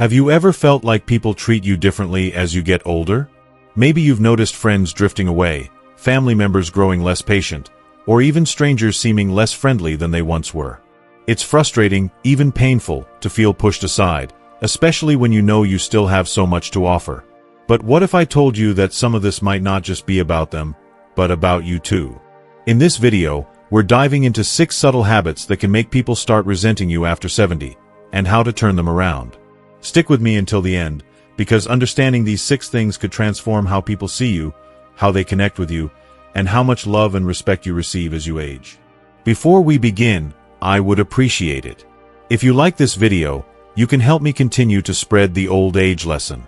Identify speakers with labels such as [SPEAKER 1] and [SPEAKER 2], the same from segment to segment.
[SPEAKER 1] Have you ever felt like people treat you differently as you get older? Maybe you've noticed friends drifting away, family members growing less patient, or even strangers seeming less friendly than they once were. It's frustrating, even painful, to feel pushed aside, especially when you know you still have so much to offer. But what if I told you that some of this might not just be about them, but about you too? In this video, we're diving into 6 subtle habits that can make people start resenting you after 70, and how to turn them around. Stick with me until the end, because understanding these 6 things could transform how people see you, how they connect with you, and how much love and respect you receive as you age. Before we begin, I would appreciate it if you like this video. You can help me continue to spread the old age lesson.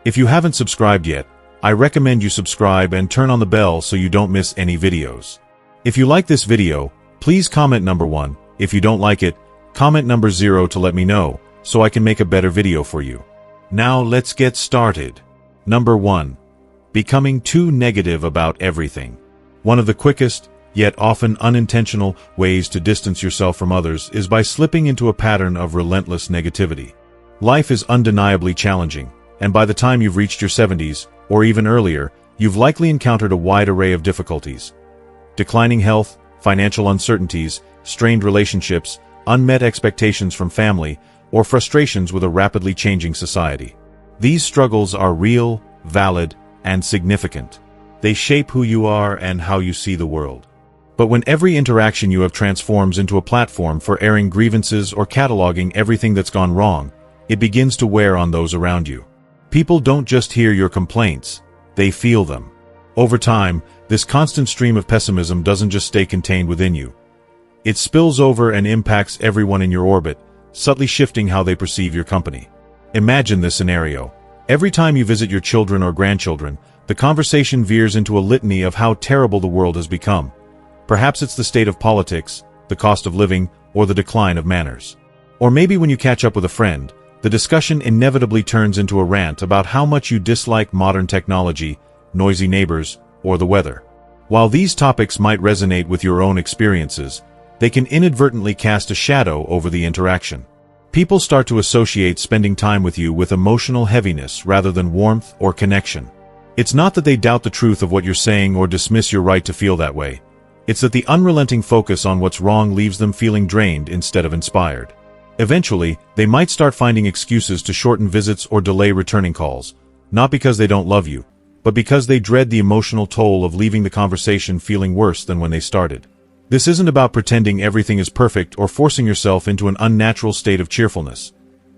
[SPEAKER 1] If you haven't subscribed yet, I recommend you subscribe and turn on the bell so you don't miss any videos. If you like this video, please comment number 1. If you don't like it, comment number 0 to let me know, so I can make a better video for you. Now let's get started. Number 1. Becoming too negative about everything. One of the quickest, yet often unintentional, ways to distance yourself from others is by slipping into a pattern of relentless negativity. Life is undeniably challenging, and by the time you've reached your 70s, or even earlier, you've likely encountered a wide array of difficulties. Declining health, financial uncertainties, strained relationships, unmet expectations from family, or frustrations with a rapidly changing society. These struggles are real, valid, and significant. They shape who you are and how you see the world. But when every interaction you have transforms into a platform for airing grievances or cataloging everything that's gone wrong, it begins to wear on those around you. People don't just hear your complaints, they feel them. Over time, this constant stream of pessimism doesn't just stay contained within you. It spills over and impacts everyone in your orbit, subtly shifting how they perceive your company. Imagine this scenario. Every time you visit your children or grandchildren, the conversation veers into a litany of how terrible the world has become. Perhaps it's the state of politics, the cost of living, or the decline of manners. Or maybe when you catch up with a friend, the discussion inevitably turns into a rant about how much you dislike modern technology, noisy neighbors, or the weather. While these topics might resonate with your own experiences, they can inadvertently cast a shadow over the interaction. People start to associate spending time with you with emotional heaviness rather than warmth or connection. It's not that they doubt the truth of what you're saying or dismiss your right to feel that way. It's that the unrelenting focus on what's wrong leaves them feeling drained instead of inspired. Eventually, they might start finding excuses to shorten visits or delay returning calls, not because they don't love you, but because they dread the emotional toll of leaving the conversation feeling worse than when they started. This isn't about pretending everything is perfect or forcing yourself into an unnatural state of cheerfulness.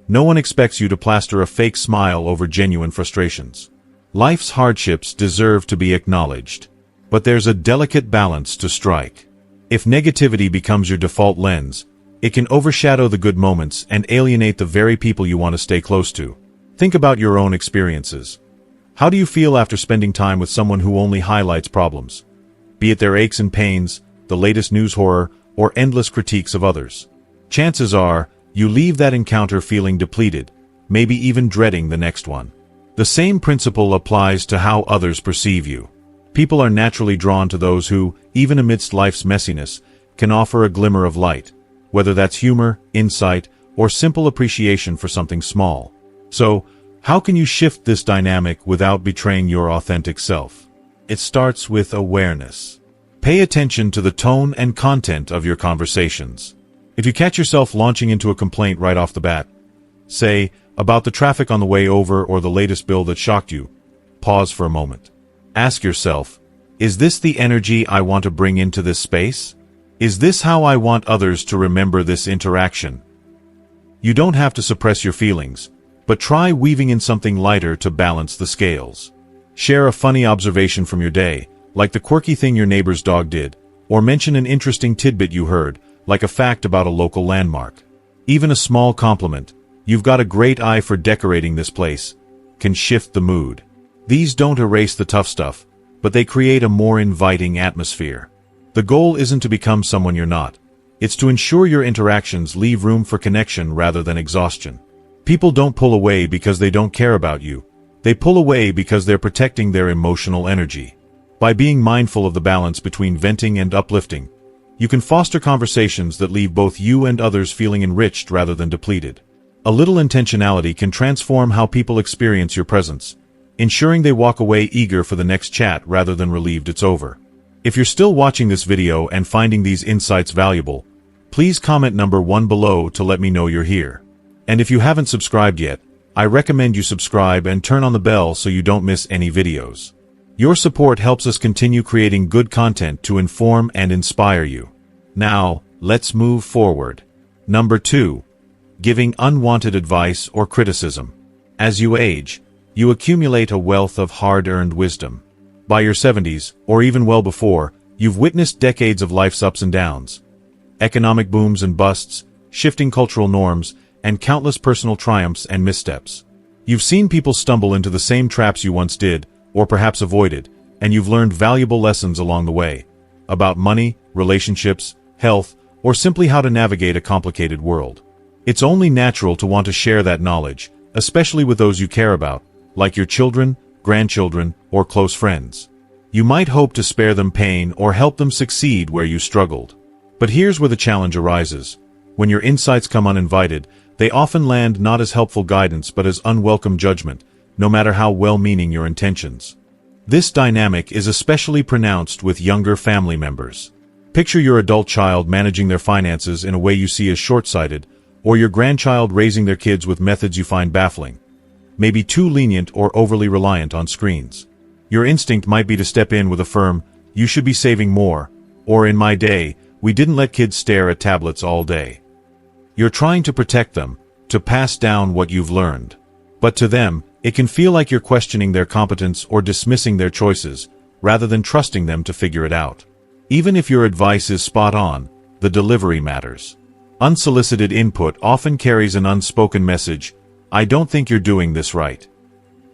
[SPEAKER 1] No one expects you to plaster a fake smile over genuine frustrations. Life's hardships deserve to be acknowledged. But there's a delicate balance to strike. If negativity becomes your default lens, it can overshadow the good moments and alienate the very people you want to stay close to. Think about your own experiences. How do you feel after spending time with someone who only highlights problems? Be it their aches and pains, the latest news horror, or endless critiques of others. Chances are, you leave that encounter feeling depleted, maybe even dreading the next one. The same principle applies to how others perceive you. People are naturally drawn to those who, even amidst life's messiness, can offer a glimmer of light, whether that's humor, insight, or simple appreciation for something small. So, how can you shift this dynamic without betraying your authentic self? It starts with awareness. Pay attention to the tone and content of your conversations. If you catch yourself launching into a complaint right off the bat, say, about the traffic on the way over or the latest bill that shocked you, pause for a moment. Ask yourself, is this the energy I want to bring into this space? Is this how I want others to remember this interaction? You don't have to suppress your feelings, but try weaving in something lighter to balance the scales. Share a funny observation from your day, like the quirky thing your neighbor's dog did, or mention an interesting tidbit you heard, like a fact about a local landmark. Even a small compliment, "You've got a great eye for decorating this place," can shift the mood. These don't erase the tough stuff, but they create a more inviting atmosphere. The goal isn't to become someone you're not. It's to ensure your interactions leave room for connection rather than exhaustion. People don't pull away because they don't care about you. They pull away because they're protecting their emotional energy. By being mindful of the balance between venting and uplifting, you can foster conversations that leave both you and others feeling enriched rather than depleted. A little intentionality can transform how people experience your presence, ensuring they walk away eager for the next chat rather than relieved it's over. If you're still watching this video and finding these insights valuable, please comment number 1 below to let me know you're here. And if you haven't subscribed yet, I recommend you subscribe and turn on the bell so you don't miss any videos. Your support helps us continue creating good content to inform and inspire you. Now, let's move forward. Number 2. Giving unwanted advice or criticism. As you age, you accumulate a wealth of hard-earned wisdom. By your 70s, or even well before, you've witnessed decades of life's ups and downs. Economic booms and busts, shifting cultural norms, and countless personal triumphs and missteps. You've seen people stumble into the same traps you once did, or perhaps avoided, and you've learned valuable lessons along the way. About money, relationships, health, or simply how to navigate a complicated world. It's only natural to want to share that knowledge, especially with those you care about, like your children, grandchildren, or close friends. You might hope to spare them pain or help them succeed where you struggled. But here's where the challenge arises. When your insights come uninvited, they often land not as helpful guidance but as unwelcome judgment, no matter how well-meaning your intentions. This dynamic is especially pronounced with younger family members. Picture your adult child managing their finances in a way you see as short-sighted, or your grandchild raising their kids with methods you find baffling, maybe too lenient or overly reliant on screens. Your instinct might be to step in with a firm, "You should be saving more," or "In my day, we didn't let kids stare at tablets all day." You're trying to protect them, to pass down what you've learned. But to them, it can feel like you're questioning their competence or dismissing their choices, rather than trusting them to figure it out. Even if your advice is spot on, the delivery matters. Unsolicited input often carries an unspoken message, "I don't think you're doing this right."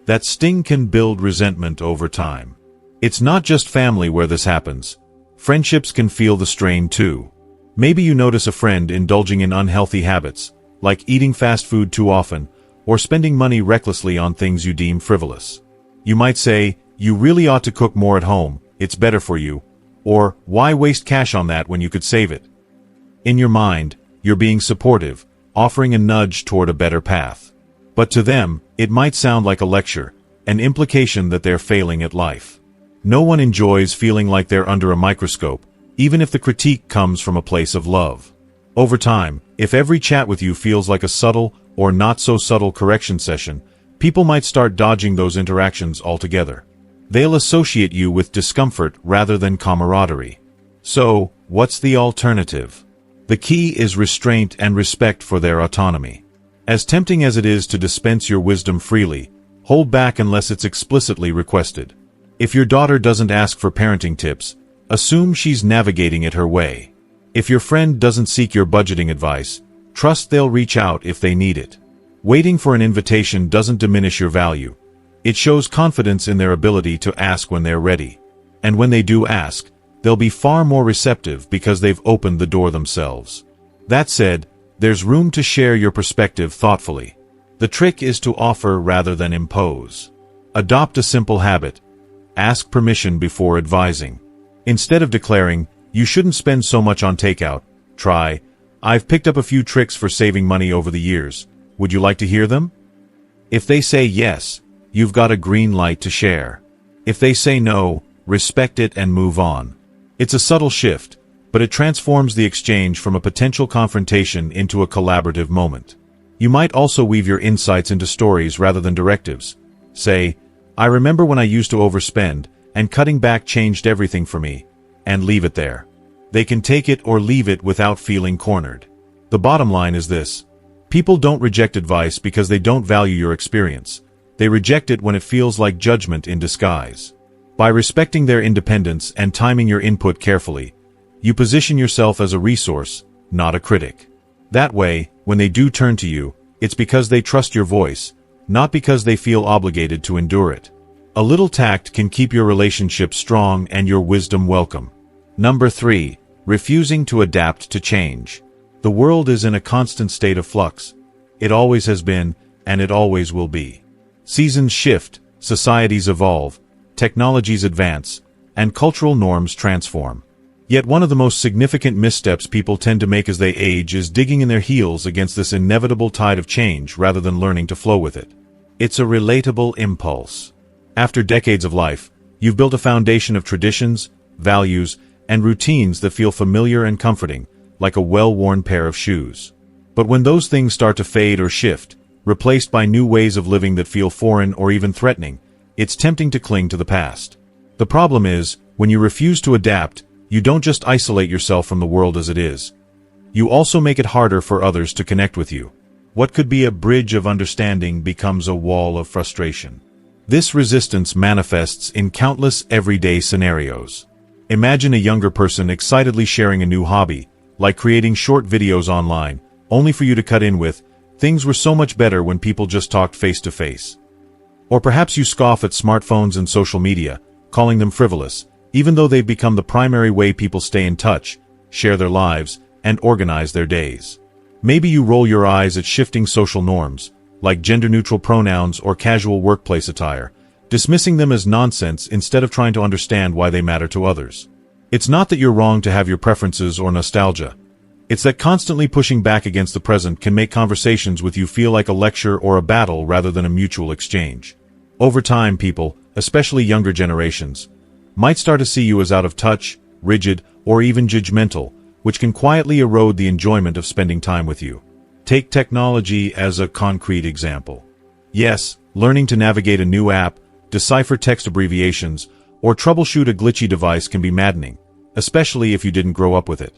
[SPEAKER 1] That sting can build resentment over time. It's not just family where this happens. Friendships can feel the strain too. Maybe you notice a friend indulging in unhealthy habits, like eating fast food too often, or spending money recklessly on things you deem frivolous. You might say, "You really ought to cook more at home, it's better for you," or "Why waste cash on that when you could save it?" In your mind, you're being supportive, offering a nudge toward a better path. But to them, it might sound like a lecture, an implication that they're failing at life. No one enjoys feeling like they're under a microscope, even if the critique comes from a place of love. Over time, if every chat with you feels like a subtle or not-so-subtle correction session, people might start dodging those interactions altogether. They'll associate you with discomfort rather than camaraderie. So, what's the alternative? The key is restraint and respect for their autonomy. As tempting as it is to dispense your wisdom freely, hold back unless it's explicitly requested. If your daughter doesn't ask for parenting tips, assume she's navigating it her way. If your friend doesn't seek your budgeting advice, trust they'll reach out if they need it. Waiting for an invitation doesn't diminish your value. It shows confidence in their ability to ask when they're ready. And when they do ask, they'll be far more receptive because they've opened the door themselves. That said, there's room to share your perspective thoughtfully. The trick is to offer rather than impose. Adopt a simple habit. Ask permission before advising. Instead of declaring, "You shouldn't spend so much on takeout," try, "I've picked up a few tricks for saving money over the years. Would you like to hear them?" If they say yes, you've got a green light to share. If they say no, respect it and move on. It's a subtle shift, but it transforms the exchange from a potential confrontation into a collaborative moment. You might also weave your insights into stories rather than directives. Say, "I remember when I used to overspend, and cutting back changed everything for me," and leave it there. They can take it or leave it without feeling cornered. The bottom line is this: people don't reject advice because they don't value your experience. They reject it when it feels like judgment in disguise. By respecting their independence and timing your input carefully, you position yourself as a resource, not a critic. That way, when they do turn to you, it's because they trust your voice, not because they feel obligated to endure it. A little tact can keep your relationship strong and your wisdom welcome. Number 3. Refusing to adapt to change. The world is in a constant state of flux. It always has been, and it always will be. Seasons shift, societies evolve, technologies advance, and cultural norms transform. Yet one of the most significant missteps people tend to make as they age is digging in their heels against this inevitable tide of change rather than learning to flow with it. It's a relatable impulse. After decades of life, you've built a foundation of traditions, values, and routines that feel familiar and comforting, like a well-worn pair of shoes. But when those things start to fade or shift, replaced by new ways of living that feel foreign or even threatening, it's tempting to cling to the past. The problem is, when you refuse to adapt, you don't just isolate yourself from the world as it is. You also make it harder for others to connect with you. What could be a bridge of understanding becomes a wall of frustration. This resistance manifests in countless everyday scenarios. Imagine a younger person excitedly sharing a new hobby, like creating short videos online, only for you to cut in with, "Things were so much better when people just talked face to face." Or perhaps you scoff at smartphones and social media, calling them frivolous, even though they've become the primary way people stay in touch, share their lives, and organize their days. Maybe you roll your eyes at shifting social norms, like gender-neutral pronouns or casual workplace attire, dismissing them as nonsense instead of trying to understand why they matter to others. It's not that you're wrong to have your preferences or nostalgia. It's that constantly pushing back against the present can make conversations with you feel like a lecture or a battle rather than a mutual exchange. Over time, people, especially younger generations, might start to see you as out of touch, rigid, or even judgmental, which can quietly erode the enjoyment of spending time with you. Take technology as a concrete example. Yes, learning to navigate a new app, decipher text abbreviations, or troubleshoot a glitchy device can be maddening, especially if you didn't grow up with it.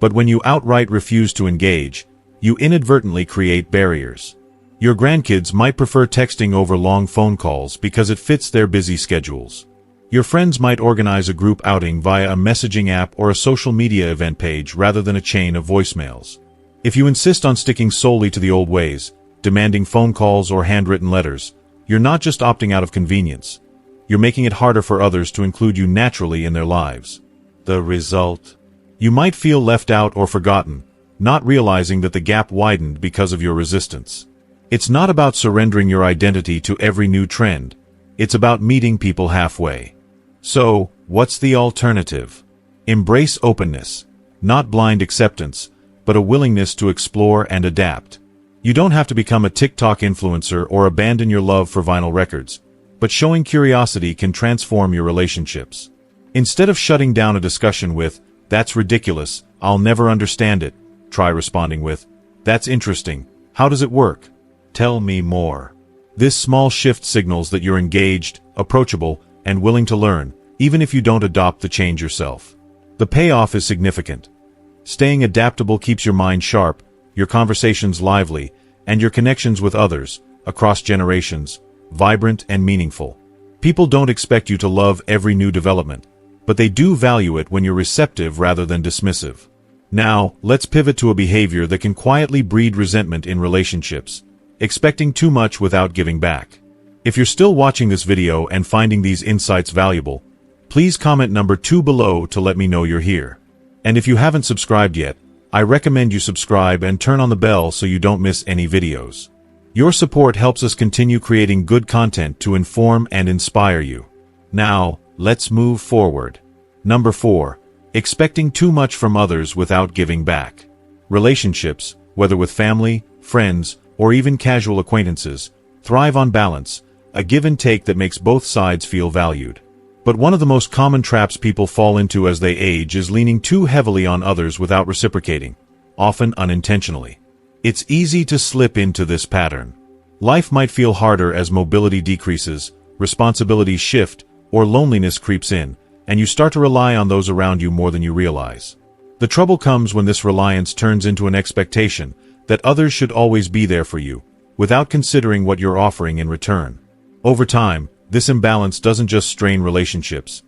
[SPEAKER 1] But when you outright refuse to engage, you inadvertently create barriers. Your grandkids might prefer texting over long phone calls because it fits their busy schedules. Your friends might organize a group outing via a messaging app or a social media event page rather than a chain of voicemails. If you insist on sticking solely to the old ways, demanding phone calls or handwritten letters, you're not just opting out of convenience. You're making it harder for others to include you naturally in their lives. The result? You might feel left out or forgotten, not realizing that the gap widened because of your resistance. It's not about surrendering your identity to every new trend. It's about meeting people halfway. So, what's the alternative? Embrace openness, not blind acceptance, but a willingness to explore and adapt. You don't have to become a TikTok influencer or abandon your love for vinyl records, but showing curiosity can transform your relationships. Instead of shutting down a discussion with, "That's ridiculous, I'll never understand it," try responding with, "That's interesting, how does it work? Tell me more." This small shift signals that you're engaged, approachable, and willing to learn, even if you don't adopt the change yourself. The payoff is significant. Staying adaptable keeps your mind sharp, your conversations lively, and your connections with others, across generations, vibrant and meaningful. People don't expect you to love every new development, but they do value it when you're receptive rather than dismissive. Now, let's pivot to a behavior that can quietly breed resentment in relationships: expecting too much without giving back. If you're still watching this video and finding these insights valuable, please comment number 2 below to let me know you're here. And if you haven't subscribed yet, I recommend you subscribe and turn on the bell so you don't miss any videos. Your support helps us continue creating good content to inform and inspire you. Now, let's move forward. Number 4. Expecting too much from others without giving back. Relationships, whether with family, friends, or even casual acquaintances, thrive on balance, a give and take that makes both sides feel valued. But one of the most common traps people fall into as they age is leaning too heavily on others without reciprocating, often unintentionally. It's easy to slip into this pattern. Life might feel harder as mobility decreases, responsibilities shift, or loneliness creeps in, and you start to rely on those around you more than you realize. The trouble comes when this reliance turns into an expectation that others should always be there for you, without considering what you're offering in return. Over time, this imbalance doesn't just strain relationships.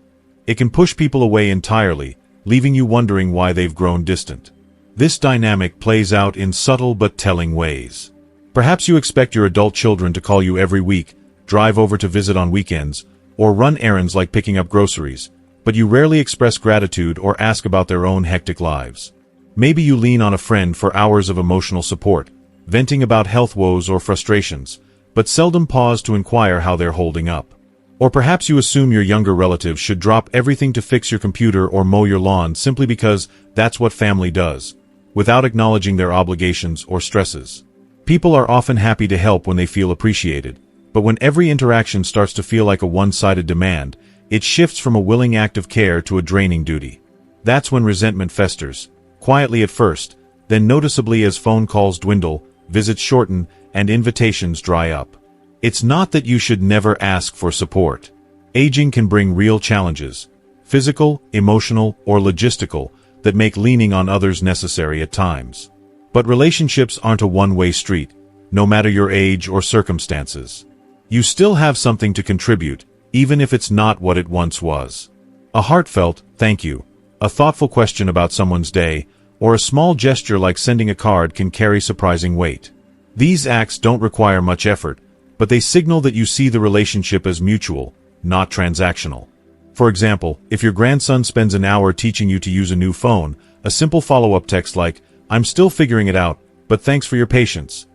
[SPEAKER 1] It can push people away entirely, leaving you wondering why they've grown distant. This dynamic plays out in subtle but telling ways. Perhaps you expect your adult children to call you every week, drive over to visit on weekends, or run errands like picking up groceries, but you rarely express gratitude or ask about their own hectic lives. Maybe you lean on a friend for hours of emotional support, venting about health woes or frustrations, but seldom pause to inquire how they're holding up. Or perhaps you assume your younger relatives should drop everything to fix your computer or mow your lawn simply because that's what family does, without acknowledging their obligations or stresses. People are often happy to help when they feel appreciated, but when every interaction starts to feel like a one-sided demand, it shifts from a willing act of care to a draining duty. That's when resentment festers, quietly at first, then noticeably as phone calls dwindle, visits shorten, and invitations dry up. It's not that you should never ask for support. Aging can bring real challenges, physical, emotional, or logistical, that make leaning on others necessary at times. But relationships aren't a one-way street, no matter your age or circumstances. You still have something to contribute, even if it's not what it once was. A heartfelt thank you, a thoughtful question about someone's day, or a small gesture like sending a card can carry surprising weight. These acts don't require much effort, but they signal that you see the relationship as mutual, not transactional. For example, if your grandson spends an hour teaching you to use a new phone, a simple follow-up text like, "I'm still figuring it out, but thanks for your patience,"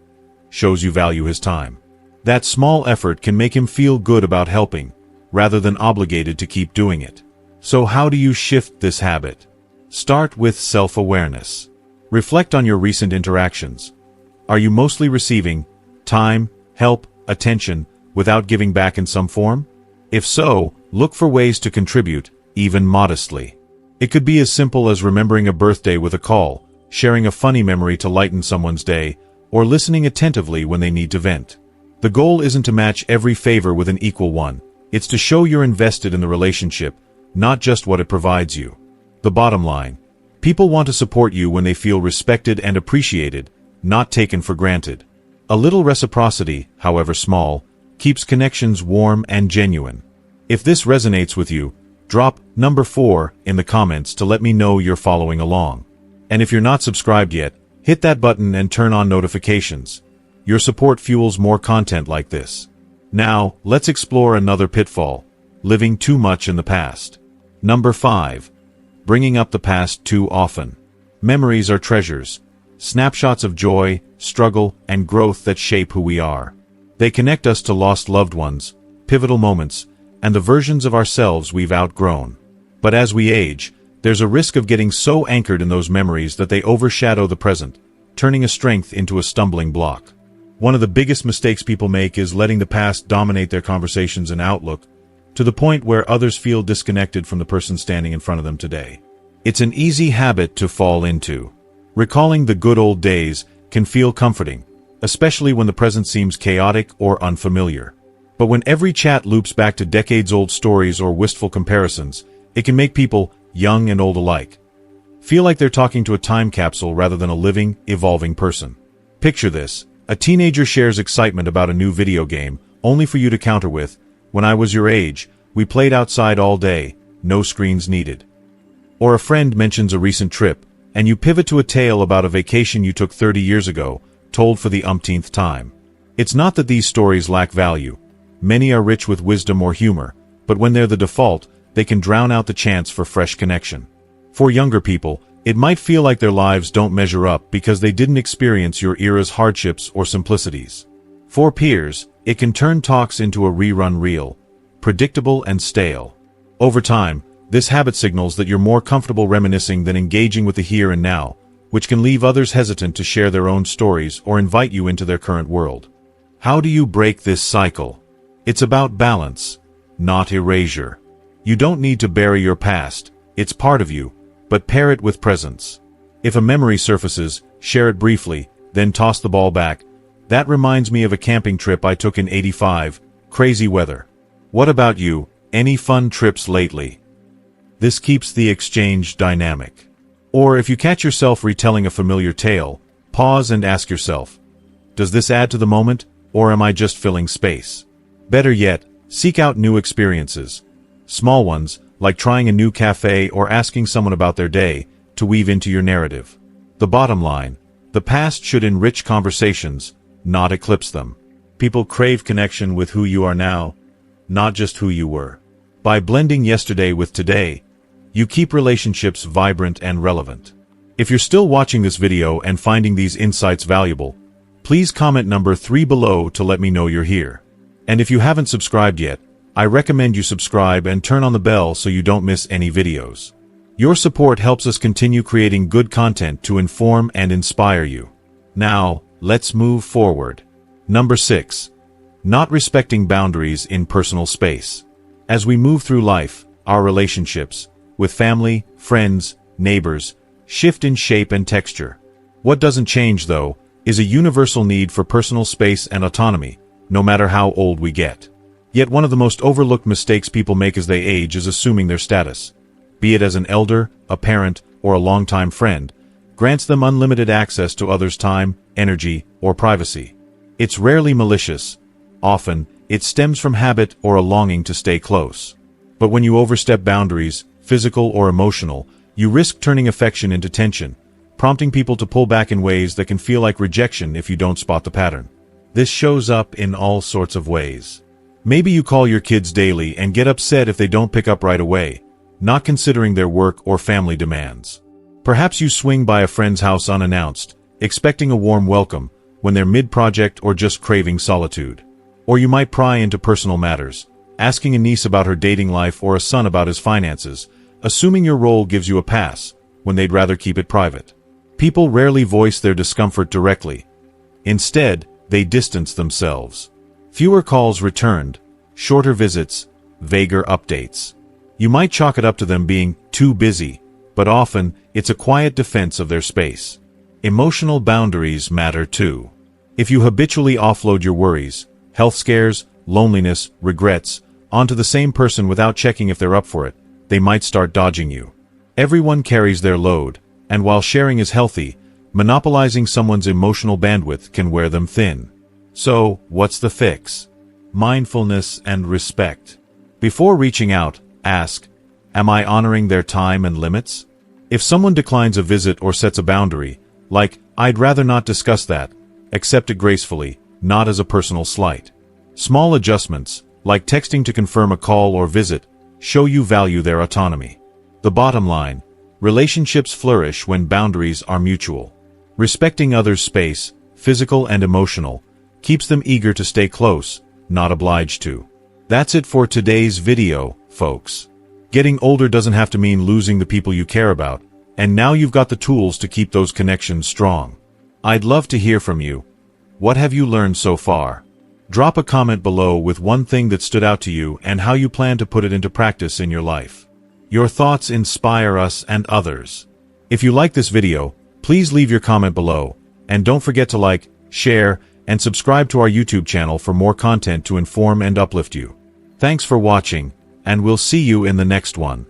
[SPEAKER 1] shows you value his time. That small effort can make him feel good about helping, rather than obligated to keep doing it. So how do you shift this habit? Start with self-awareness. Reflect on your recent interactions. Are you mostly receiving time, help, attention, without giving back in some form? If so, look for ways to contribute, even modestly. It could be as simple as remembering a birthday with a call, sharing a funny memory to lighten someone's day, or listening attentively when they need to vent. The goal isn't to match every favor with an equal one. It's to show you're invested in the relationship, not just what it provides you. The bottom line: people want to support you when they feel respected and appreciated, not taken for granted. A little reciprocity, however small, keeps connections warm and genuine. If this resonates with you, drop number 4 in the comments to let me know you're following along. And if you're not subscribed yet, hit that button and turn on notifications. Your support fuels more content like this. Now, let's explore another pitfall: living too much in the past. Number 5. Bringing up the past too often. Memories are treasures, snapshots of joy, struggle, and growth that shape who we are. They connect us to lost loved ones, pivotal moments, and the versions of ourselves we've outgrown. But as we age, there's a risk of getting so anchored in those memories that they overshadow the present, turning a strength into a stumbling block. One of the biggest mistakes people make is letting the past dominate their conversations and outlook, to the point where others feel disconnected from the person standing in front of them today. It's an easy habit to fall into. Recalling the good old days can feel comforting, especially when the present seems chaotic or unfamiliar. But when every chat loops back to decades-old stories or wistful comparisons, it can make people, young and old alike, feel like they're talking to a time capsule rather than a living, evolving person. Picture this: a teenager shares excitement about a new video game, only for you to counter with, "When I was your age, we played outside all day, no screens needed." Or a friend mentions a recent trip, and you pivot to a tale about a vacation you took 30 years ago, told for the umpteenth time. It's not that these stories lack value. Many are rich with wisdom or humor, but when they're the default, they can drown out the chance for fresh connection. For younger people, it might feel like their lives don't measure up because they didn't experience your era's hardships or simplicities. For peers, it can turn talks into a rerun reel, predictable and stale. Over time, this habit signals that you're more comfortable reminiscing than engaging with the here and now, which can leave others hesitant to share their own stories or invite you into their current world. How do you break this cycle? It's about balance, not erasure. You don't need to bury your past, it's part of you, but pair it with presence. If a memory surfaces, share it briefly, then toss the ball back. That reminds me of a camping trip I took in '85, crazy weather. What about you? Any fun trips lately? This keeps the exchange dynamic. Or if you catch yourself retelling a familiar tale, pause and ask yourself, does this add to the moment, or am I just filling space? Better yet, seek out new experiences. Small ones, like trying a new cafe or asking someone about their day, to weave into your narrative. The bottom line: the past should enrich conversations, not eclipse them. People crave connection with who you are now, not just who you were. By blending yesterday with today, you keep relationships vibrant and relevant. If you're still watching this video and finding these insights valuable, please comment number 3 below to let me know you're here. And if you haven't subscribed yet, I recommend you subscribe and turn on the bell so you don't miss any videos. Your support helps us continue creating good content to inform and inspire you. Now, let's move forward. Number 6. Not respecting boundaries in personal space. As we move through life, our relationships, with family, friends, neighbors, shift in shape and texture. What doesn't change, though, is a universal need for personal space and autonomy, no matter how old we get. Yet one of the most overlooked mistakes people make as they age is assuming their status, be it as an elder, a parent, or a longtime friend, grants them unlimited access to others' time, energy, or privacy. It's rarely malicious. Often, it stems from habit or a longing to stay close. But when you overstep boundaries, physical or emotional, you risk turning affection into tension, prompting people to pull back in ways that can feel like rejection if you don't spot the pattern. This shows up in all sorts of ways. Maybe you call your kids daily and get upset if they don't pick up right away, not considering their work or family demands. Perhaps you swing by a friend's house unannounced, expecting a warm welcome, when they're mid-project or just craving solitude. Or you might pry into personal matters, asking a niece about her dating life or a son about his finances, assuming your role gives you a pass, when they'd rather keep it private. People rarely voice their discomfort directly. Instead, they distance themselves. Fewer calls returned, shorter visits, vaguer updates. You might chalk it up to them being too busy, but often it's a quiet defense of their space. Emotional boundaries matter too. If you habitually offload your worries, health scares, loneliness, regrets, onto the same person without checking if they're up for it, they might start dodging you. Everyone carries their load, and while sharing is healthy, monopolizing someone's emotional bandwidth can wear them thin. So, what's the fix? Mindfulness and respect. Before reaching out, ask, am I honoring their time and limits? If someone declines a visit or sets a boundary, like, I'd rather not discuss that, accept it gracefully, not as a personal slight. Small adjustments, like texting to confirm a call or visit, show you value their autonomy. The bottom line, relationships flourish when boundaries are mutual. Respecting others' space, physical and emotional, keeps them eager to stay close, not obliged to. That's it for today's video, folks. Getting older doesn't have to mean losing the people you care about, and now you've got the tools to keep those connections strong. I'd love to hear from you. What have you learned so far? Drop a comment below with one thing that stood out to you and how you plan to put it into practice in your life. Your thoughts inspire us and others. If you like this video, please leave your comment below, and don't forget to like, share, and subscribe to our YouTube channel for more content to inform and uplift you. Thanks for watching, and we'll see you in the next one.